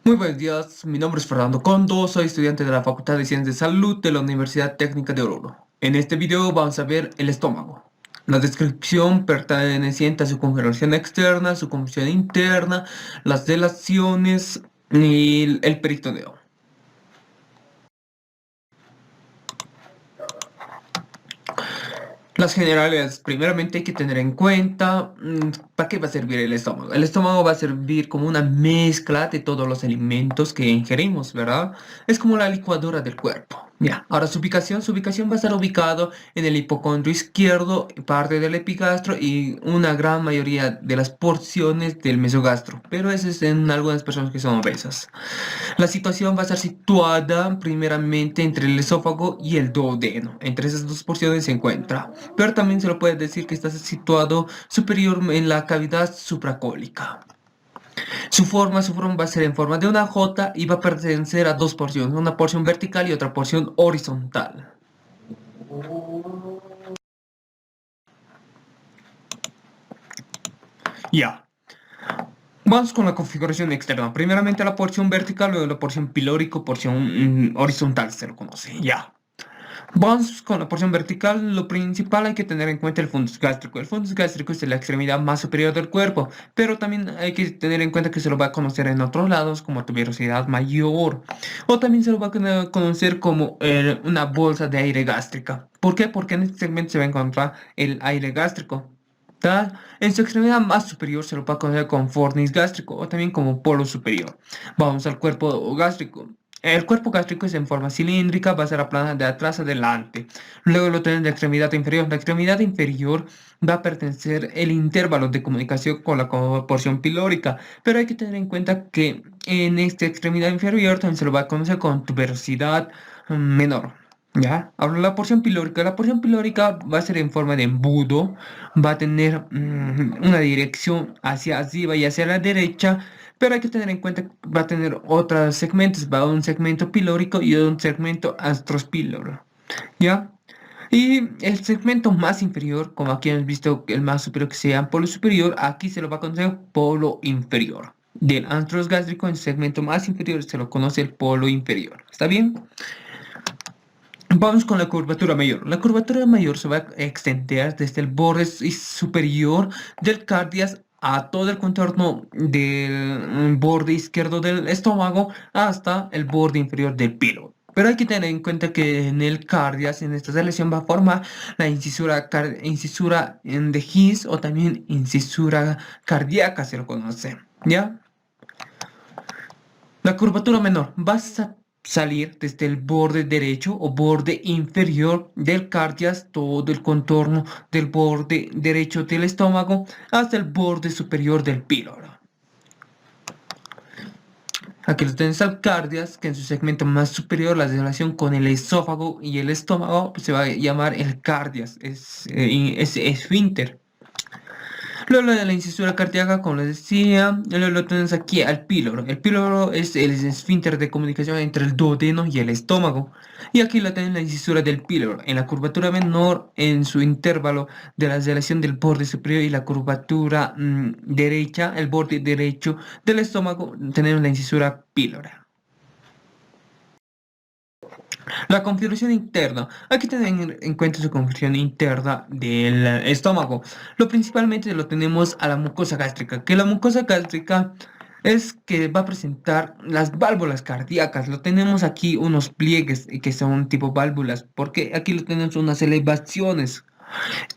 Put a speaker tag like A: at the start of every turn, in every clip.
A: Muy buenos días, mi nombre es Fernando Condo, soy estudiante de la Facultad de Ciencias de Salud de la Universidad Técnica de Oruro. En este video vamos a ver el estómago. La descripción perteneciente a su configuración externa, su composición interna, las delaciones y el peritoneo. Las generalidades, primeramente hay que tener en cuenta para qué va a servir el estómago. El estómago va a servir como una mezcla de todos los alimentos que ingerimos, ¿verdad? Es como la licuadora del cuerpo. Mira, ahora su ubicación va a estar ubicado en el hipocondrio izquierdo, parte del epigastro y una gran mayoría de las porciones del mesogastro, pero eso es en algunas personas que son obesas. La situación va a estar situada primeramente entre el esófago y el duodeno. Entre esas dos porciones se encuentra. Pero también se lo puede decir que está situado superior en la cavidad supracólica. Su forma va a ser en forma de una J y va a pertenecer a dos porciones, una porción vertical y otra porción horizontal. Ya. Vamos con la configuración externa. Primeramente la porción vertical, luego la porción pilórico, porción horizontal se lo conoce. Ya. Vamos con la porción vertical. Lo principal hay que tener en cuenta el fundus gástrico. El fundus gástrico es la extremidad más superior del cuerpo, pero también hay que tener en cuenta que se lo va a conocer en otros lados como tuberosidad mayor, o también se lo va a conocer como una bolsa de aire gástrica. ¿Por qué? Porque en este segmento se va a encontrar el aire gástrico. ¿Tal? En su extremidad más superior se lo va a conocer como fornis gástrico o también como polo superior. Vamos al cuerpo gástrico. El cuerpo gástrico es en forma cilíndrica, va a ser aplana de atrás adelante. Luego lo tenemos la extremidad inferior. La extremidad inferior va a pertenecer el intervalo de comunicación con la porción pilórica, pero hay que tener en cuenta que en esta extremidad inferior también se lo va a conocer con tuberosidad menor. ¿Ya? Ahora la porción pilórica va a ser en forma de embudo, va a tener una dirección hacia arriba y hacia la derecha, pero hay que tener en cuenta que va a tener otros segmentos, va a un segmento pilórico y un segmento astrospíloro, ¿ya? Y el segmento más inferior, como aquí hemos visto el más superior que sea polo superior, aquí se lo va a conocer polo inferior. Del antros gástrico, en el segmento más inferior se lo conoce el polo inferior. ¿Está bien? Vamos con la curvatura mayor. La curvatura mayor se va a extender desde el borde superior del cardias a todo el contorno del borde izquierdo del estómago hasta el borde inferior del píloro. Pero hay que tener en cuenta que en el cardias, en esta selección, va a formar la incisura de His o también incisura cardíaca, se lo conoce. ¿Ya? La curvatura menor va a salir desde el borde derecho o borde inferior del cardias, todo el contorno del borde derecho del estómago, hasta el borde superior del píloro. Aquí lo tenés al cardias, que en su segmento más superior, la relación con el esófago y el estómago se va a llamar el cardias, es esfínter. Luego de la incisura cardíaca, como les decía, luego lo tenemos aquí al píloro. El píloro es el esfínter de comunicación entre el duodeno y el estómago. Y aquí la tenemos la incisura del píloro. En la curvatura menor, en su intervalo de la relación del borde superior y la curvatura derecha, el borde derecho del estómago, tenemos la incisura pílora. La configuración interna. Hay que tener en cuenta su configuración interna del estómago. Lo principalmente lo tenemos a la mucosa gástrica, que la mucosa gástrica es que va a presentar las válvulas cardíacas. Lo tenemos aquí unos pliegues que son tipo válvulas, porque aquí lo tenemos unas elevaciones.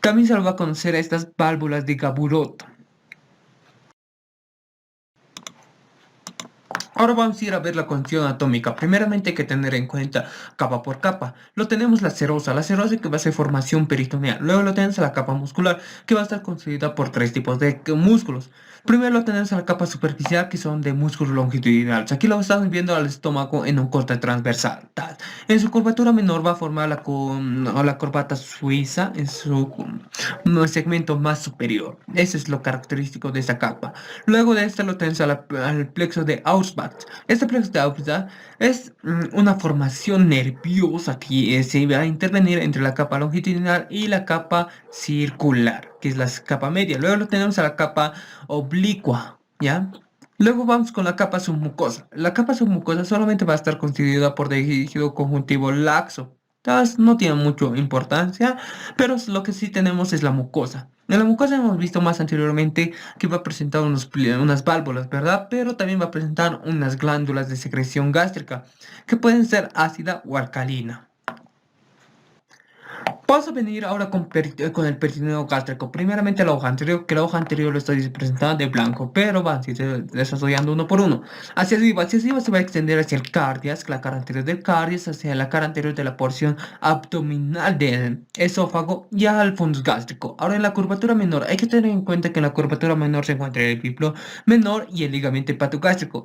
A: También se lo va a conocer a estas válvulas de Gaburot. Ahora vamos a ir a ver la condición atómica. Primeramente hay que tener en cuenta capa por capa. Lo tenemos la serosa que va a ser formación peritoneal. Luego lo tenemos a la capa muscular, que va a estar constituida por tres tipos de músculos. Primero lo tenemos a la capa superficial, que son de músculos longitudinales. Aquí lo estamos viendo al estómago en un corte transversal. En su curvatura menor va a formar la corbata suiza en su segmento más superior. Eso es lo característico de esta capa. Luego de esta lo tenemos al plexo de Auerbach. Este plexo de Auerbach es una formación nerviosa que se va a intervenir entre la capa longitudinal y la capa circular, que es la capa media. Luego lo tenemos a la capa oblicua, ¿ya? Luego vamos con la capa submucosa. La capa submucosa solamente va a estar constituida por tejido conjuntivo laxo. Entonces no tiene mucha importancia, pero lo que sí tenemos es la mucosa. En la mucosa hemos visto más anteriormente que va a presentar unas válvulas, ¿verdad? Pero también va a presentar unas glándulas de secreción gástrica que pueden ser ácida o alcalina. Vamos a venir ahora con el peritoneo gástrico. Primeramente la hoja anterior, que la hoja anterior lo estoy presentando de blanco, pero van a ir desarrollando uno por uno. Hacia arriba se va a extender hacia el cardias, la cara anterior del cardias, hacia la cara anterior de la porción abdominal del esófago y al fondo gástrico. Ahora en la curvatura menor, hay que tener en cuenta que en la curvatura menor se encuentra el epiplo menor y el ligamento hepatogástrico.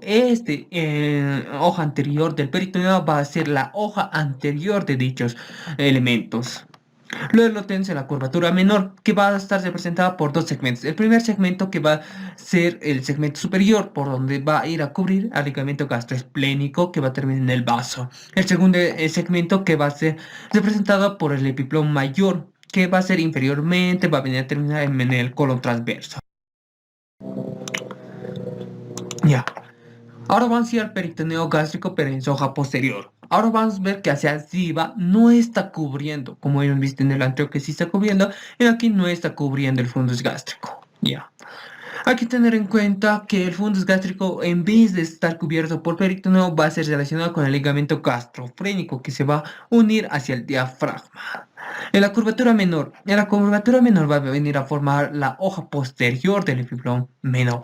A: Hoja anterior del peritoneo va a ser la hoja anterior de dichos elementos. Luego lo tenemos en la curvatura menor, que va a estar representada por dos segmentos. El primer segmento que va a ser el segmento superior, por donde va a ir a cubrir al ligamento gastroesplénico que va a terminar en el vaso. El segundo segmento que va a ser representado por el epiplón mayor, que va a ser inferiormente, va a venir a terminar en el colon transverso. Ya. Ahora vamos a ir al peritoneo gástrico, pero en su hoja posterior. Ahora vamos a ver que hacia arriba no está cubriendo, como hemos visto en el anterior que sí está cubriendo, y aquí no está cubriendo el fundus gástrico. Ya. Hay que tener en cuenta que el fundus gástrico, en vez de estar cubierto por peritoneo, va a ser relacionado con el ligamento gastrofrénico que se va a unir hacia el diafragma. En la curvatura menor va a venir a formar la hoja posterior del epiplón menor.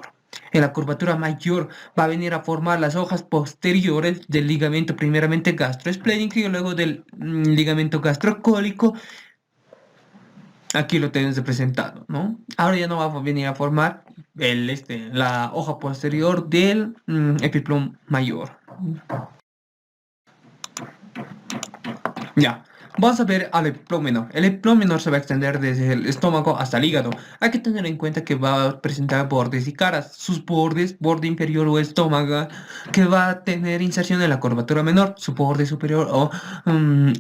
A: En la curvatura mayor va a venir a formar las hojas posteriores del ligamento primeramente gastroesplénico y luego del ligamento gastrocólico. Aquí lo tenemos representado, ¿no? Ahora ya no va a venir a formar la hoja posterior del epiplón mayor. Ya. Vamos a ver al epiplón menor. El epiplón menor se va a extender desde el estómago hasta el hígado. Hay que tener en cuenta que va a presentar bordes y caras. Sus bordes, borde inferior o estómago, que va a tener inserción en la curvatura menor. Su borde superior o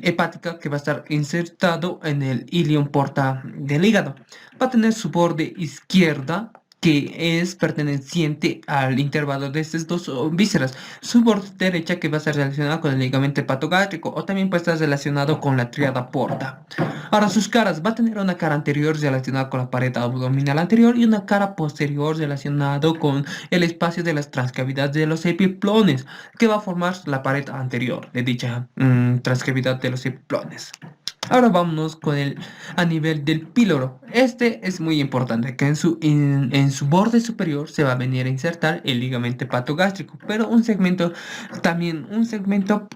A: hepática, que va a estar insertado en el ilion porta del hígado. Va a tener su borde izquierda, que es perteneciente al intervalo de estas dos vísceras. Su borde derecha que va a estar relacionado con el ligamento hepatogástrico o también puede estar relacionado con la tríada porta. Ahora sus caras, va a tener una cara anterior relacionada con la pared abdominal anterior y una cara posterior relacionado con el espacio de las transcavidades de los epiplones que va a formar la pared anterior de dicha transcavidad de los epiplones. Ahora vámonos a nivel del píloro. Este es muy importante, que en su borde superior se va a venir a insertar el ligamento hepatogástrico, pero un segmento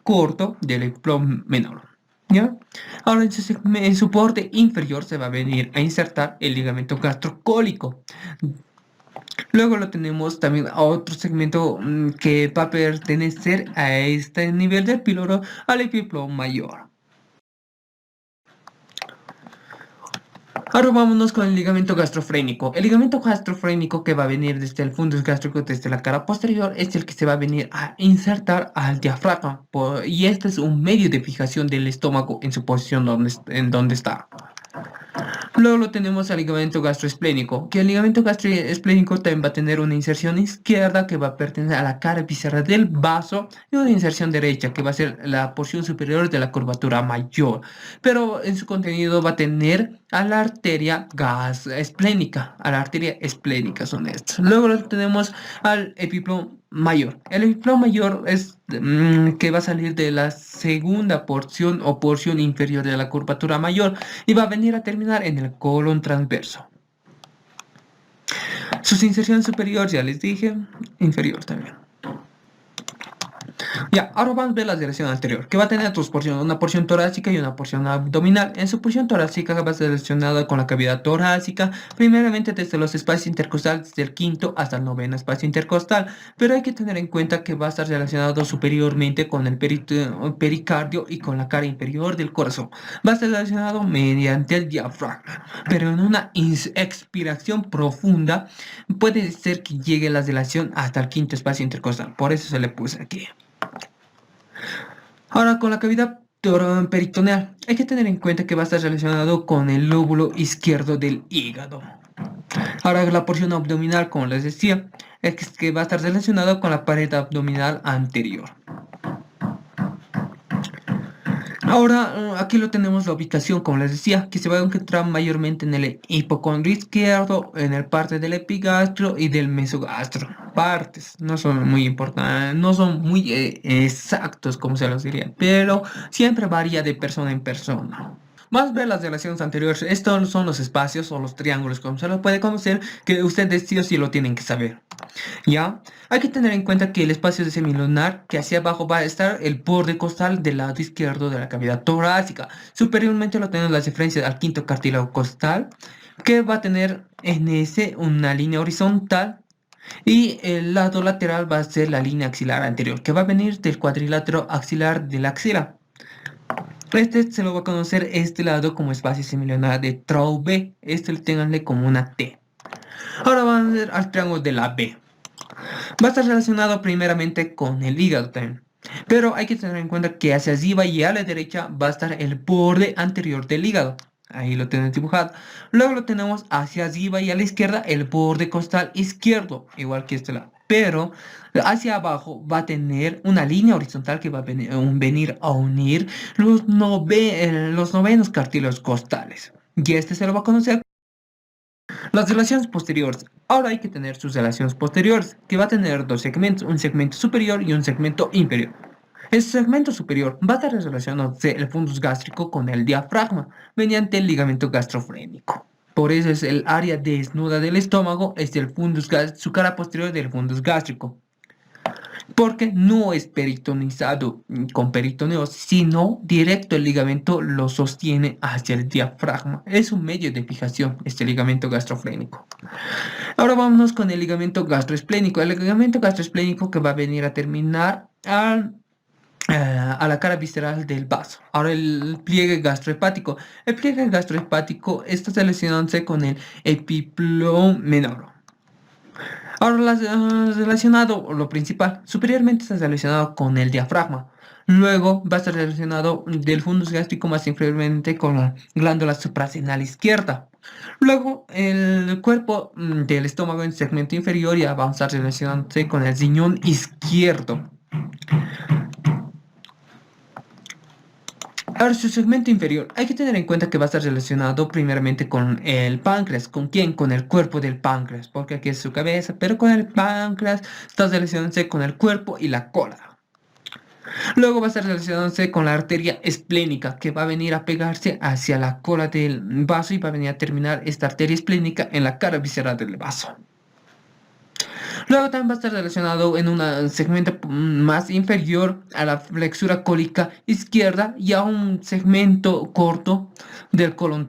A: corto del epiplón menor. ¿Ya? Ahora en su borde inferior se va a venir a insertar el ligamento gastrocólico. Luego lo tenemos también a otro segmento que va a pertenecer a este nivel del píloro, al epiplón mayor. Ahora vámonos con el ligamento gastrofrénico. El ligamento gastrofrénico que va a venir desde el fundus gástrico, desde la cara posterior, es el que se va a venir a insertar al diafragma. Y este es un medio de fijación del estómago en su posición en donde está. Luego lo tenemos al ligamento gastroesplénico, que el ligamento gastroesplénico también va a tener una inserción izquierda que va a pertenecer a la cara visceral del vaso y una inserción derecha que va a ser la porción superior de la curvatura mayor. Pero en su contenido va a tener a la arteria esplénica, a la arteria esplénica son estos. Luego lo tenemos al epiplón mayor. El epiplón mayor es que va a salir de la segunda porción o porción inferior de la curvatura mayor y va a venir a terminar en el colon transverso. Sus inserciones superiores, ya les dije, inferior también. Ya, ahora vamos a ver la dirección anterior, que va a tener dos porciones, una porción torácica y una porción abdominal. En su porción torácica va a ser relacionada con la cavidad torácica, primeramente desde los espacios intercostales, desde el quinto hasta el noveno espacio intercostal, pero hay que tener en cuenta que va a estar relacionado superiormente con el pericardio y con la cara inferior del corazón. Va a estar relacionado mediante el diafragma, pero en una expiración profunda puede ser que llegue la relación hasta el quinto espacio intercostal, por eso se le puse aquí. Ahora, con la cavidad peritoneal, hay que tener en cuenta que va a estar relacionado con el lóbulo izquierdo del hígado. Ahora la porción abdominal, como les decía, es que va a estar relacionado con la pared abdominal anterior. Ahora, aquí lo tenemos la ubicación, como les decía, que se va a encontrar mayormente en el hipocondrio izquierdo, en el parte del epigastro y del mesogastro. Partes, no son muy importantes, no son muy exactos, como se los diría, pero siempre varía de persona en persona. Más ver las relaciones anteriores, estos son los espacios o los triángulos, como se los puede conocer, que ustedes sí o sí lo tienen que saber. ¿Ya? Hay que tener en cuenta que el espacio de semilunar, que hacia abajo va a estar el borde costal del lado izquierdo de la cavidad torácica. Superiormente lo tenemos las diferencias al quinto cartílago costal, que va a tener en ese una línea horizontal y el lado lateral va a ser la línea axilar anterior, que va a venir del cuadrilátero axilar de la axila. Este se lo va a conocer este lado como espacio semilunar de Traube. Este tenganle como una T. Ahora vamos a ver al triángulo de la B. Va a estar relacionado primeramente con el hígado también. Pero hay que tener en cuenta que hacia arriba y a la derecha va a estar el borde anterior del hígado. Ahí lo tenemos dibujado. Luego lo tenemos hacia arriba y a la izquierda el borde costal izquierdo, igual que este lado. Pero hacia abajo va a tener una línea horizontal que va a venir a unir los novenos cartílagos costales. Y este se lo va a conocer las relaciones posteriores. Ahora hay que tener sus relaciones posteriores, que va a tener dos segmentos, un segmento superior y un segmento inferior. El segmento superior va a estar relacionado el fundus gástrico con el diafragma mediante el ligamento gastrofrénico. Por eso es el área desnuda del estómago, es el fundus su cara posterior del fundus gástrico porque no es peritonizado con peritoneo, sino directo el ligamento lo sostiene hacia el diafragma. Es un medio de fijación este ligamento gastrofrénico. Ahora vámonos con el ligamento gastroesplénico. El ligamento gastroesplénico que va a venir a terminar a la cara visceral del vaso. Ahora el pliegue gastrohepático. El pliegue gastrohepático está relacionándose con el epiplón menor. Ahora, relacionado, lo principal, superiormente está relacionado con el diafragma. Luego va a estar relacionado del fundus gástrico más inferiormente con la glándula suprarrenal izquierda. Luego, el cuerpo del estómago en segmento inferior ya va a estar relacionándose con el riñón izquierdo. Ahora, su segmento inferior, hay que tener en cuenta que va a estar relacionado primeramente con el páncreas. ¿Con quién? Con el cuerpo del páncreas, porque aquí es su cabeza, pero con el páncreas está relacionándose con el cuerpo y la cola. Luego va a estar relacionándose con la arteria esplénica, que va a venir a pegarse hacia la cola del vaso y va a venir a terminar esta arteria esplénica en la cara visceral del vaso. Luego también va a estar relacionado en un segmento más inferior a la flexura cólica izquierda y a un segmento corto del colon.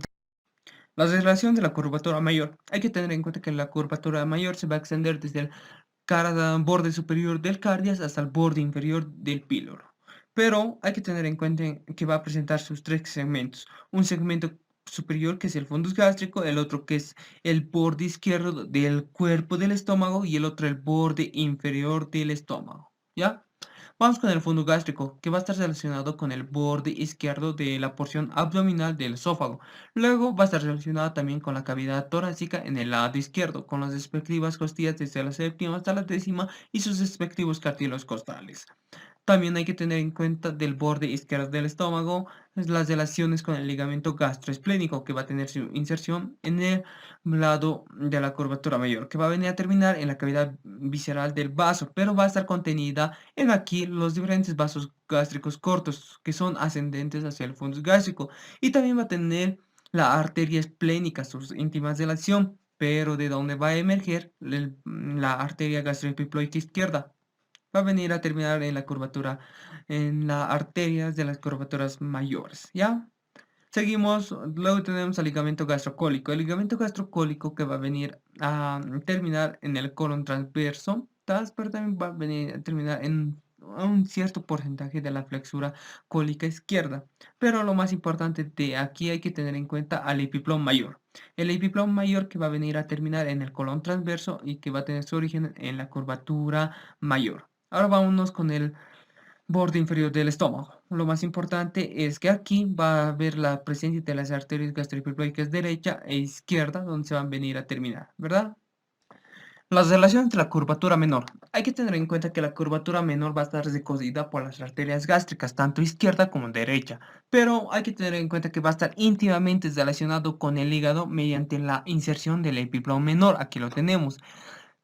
A: La relación de la curvatura mayor. Hay que tener en cuenta que la curvatura mayor se va a extender desde el borde superior del cardias hasta el borde inferior del píloro. Pero hay que tener en cuenta que va a presentar sus tres segmentos. Un segmento superior que es el fundus gástrico, el otro que es el borde izquierdo del cuerpo del estómago y el otro el borde inferior del estómago. ¿Ya? Vamos con el fondo gástrico, que va a estar relacionado con el borde izquierdo de la porción abdominal del esófago. Luego va a estar relacionado también con la cavidad torácica en el lado izquierdo, con las respectivas costillas desde la séptima hasta la décima y sus respectivos cartílagos costales. También hay que tener en cuenta del borde izquierdo del estómago las relaciones con el ligamento gastroesplénico que va a tener su inserción en el lado de la curvatura mayor, que va a venir a terminar en la cavidad visceral del vaso, pero va a estar contenida en aquí los diferentes vasos gástricos cortos que son ascendentes hacia el fundus gástrico y también va a tener la arteria esplénica, sus íntimas relación, pero de donde va a emerger la arteria gastroepiploica izquierda va a venir a terminar en la curvatura, en las arterias de las curvaturas mayores, ¿ya? Seguimos, luego tenemos el ligamento gastrocólico. El ligamento gastrocólico que va a venir a terminar en el colon transverso, pero también va a venir a terminar en un cierto porcentaje de la flexura cólica izquierda. Pero lo más importante de aquí hay que tener en cuenta al epiplón mayor. El epiplón mayor que va a venir a terminar en el colon transverso y que va a tener su origen en la curvatura mayor. Ahora vámonos con el borde inferior del estómago. Lo más importante es que aquí va a haber la presencia de las arterias gastroepilógicas derecha e izquierda, donde se van a venir a terminar, ¿verdad? Las relaciones de la curvatura menor. Hay que tener en cuenta que la curvatura menor va a estar recogida por las arterias gástricas, tanto izquierda como derecha, pero hay que tener en cuenta que va a estar íntimamente relacionado con el hígado mediante la inserción del epiplón menor. Aquí lo tenemos.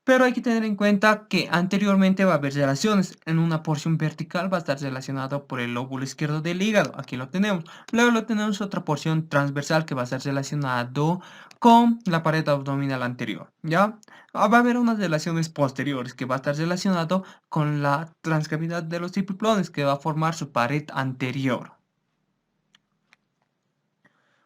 A: Pero hay que tener en cuenta que anteriormente va a haber relaciones. En una porción vertical va a estar relacionado por el lóbulo izquierdo del hígado. Aquí lo tenemos. Luego lo tenemos otra porción transversal que va a estar relacionado con la pared abdominal anterior. ¿Ya? Va a haber unas relaciones posteriores que va a estar relacionado con la transcavidad de los epiplones que va a formar su pared anterior.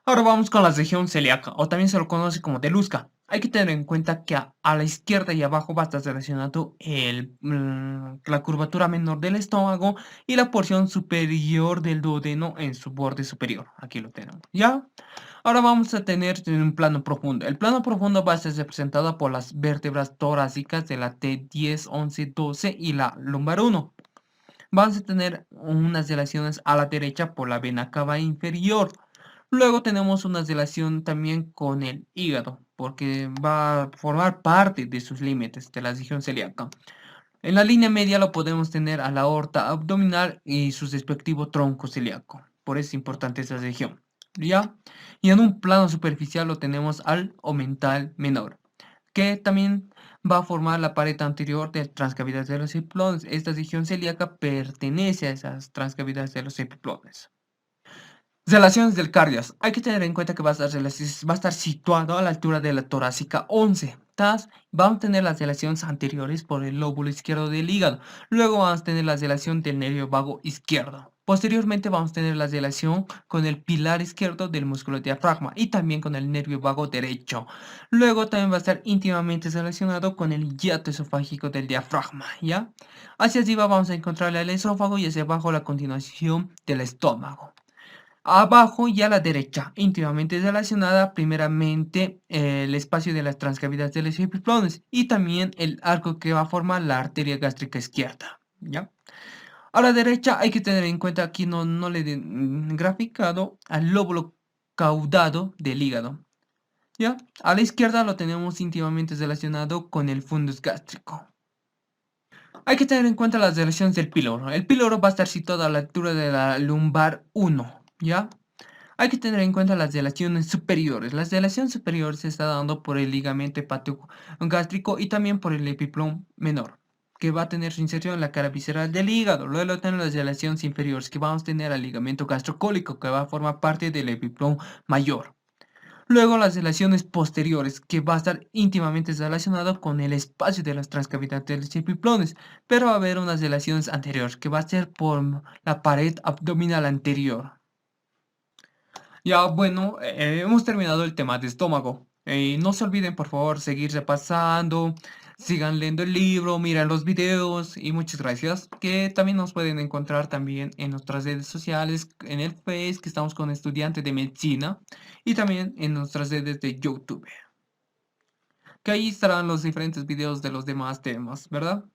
A: Ahora vamos con la región celíaca, o también se lo conoce como telusca. Hay que tener en cuenta que a la izquierda y abajo va a estar relacionado la curvatura menor del estómago y la porción superior del duodeno en su borde superior. Aquí lo tenemos, ¿ya? Ahora vamos a tener un plano profundo. El plano profundo va a ser representado por las vértebras torácicas de la T10, 11, 12 y la lumbar 1. Vamos a tener unas relaciones a la derecha por la vena cava inferior. Luego tenemos una relación también con el hígado, porque va a formar parte de sus límites de la región celíaca. En la línea media lo podemos tener a la aorta abdominal y su respectivo tronco celíaco. Por eso es importante esa región. ¿Ya? Y en un plano superficial lo tenemos al omental menor, que también va a formar la pared anterior de transcavidades de los epiplones. Esta región celíaca pertenece a esas transcavidades de los epiplones. Relaciones del cardio. Hay que tener en cuenta que va a estar situado a la altura de la torácica 11. Vamos a tener las relaciones anteriores por el lóbulo izquierdo del hígado. Luego vamos a tener la relación del nervio vago izquierdo. Posteriormente vamos a tener la relación con el pilar izquierdo del músculo diafragma y también con el nervio vago derecho. Luego también va a estar íntimamente relacionado con el hiato esofágico del diafragma, ¿ya? Hacia arriba vamos a encontrar el esófago y hacia abajo la continuación del estómago. Abajo y a la derecha, íntimamente relacionada primeramente el espacio de las transcavidades de los epiplones y también el arco que va a formar la arteria gástrica izquierda, ¿ya? A la derecha hay que tener en cuenta, aquí no le he graficado al lóbulo caudado del hígado, ¿ya? A la izquierda lo tenemos íntimamente relacionado con el fundus gástrico. Hay que tener en cuenta las relaciones del píloro. El píloro va a estar situado a la altura de la lumbar 1, ¿ya? Hay que tener en cuenta las relaciones superiores. Las relaciones superiores se está dando por el ligamento hepático gástrico y también por el epiplón menor, que va a tener su inserción en la cara visceral del hígado. Luego tenemos las relaciones inferiores, que vamos a tener al ligamento gastrocólico, que va a formar parte del epiplón mayor. Luego las relaciones posteriores, que va a estar íntimamente relacionado con el espacio de las transcavidades de los epiplones, pero va a haber unas relaciones anteriores, que va a ser por la pared abdominal anterior. Ya, bueno, hemos terminado el tema de estómago. No se olviden, por favor, seguir repasando, sigan leyendo el libro, miren los videos y muchas gracias. Que también nos pueden encontrar también en nuestras redes sociales, en el Face, que estamos con estudiantes de medicina, y también en nuestras redes de YouTube, que ahí estarán los diferentes videos de los demás temas, ¿verdad?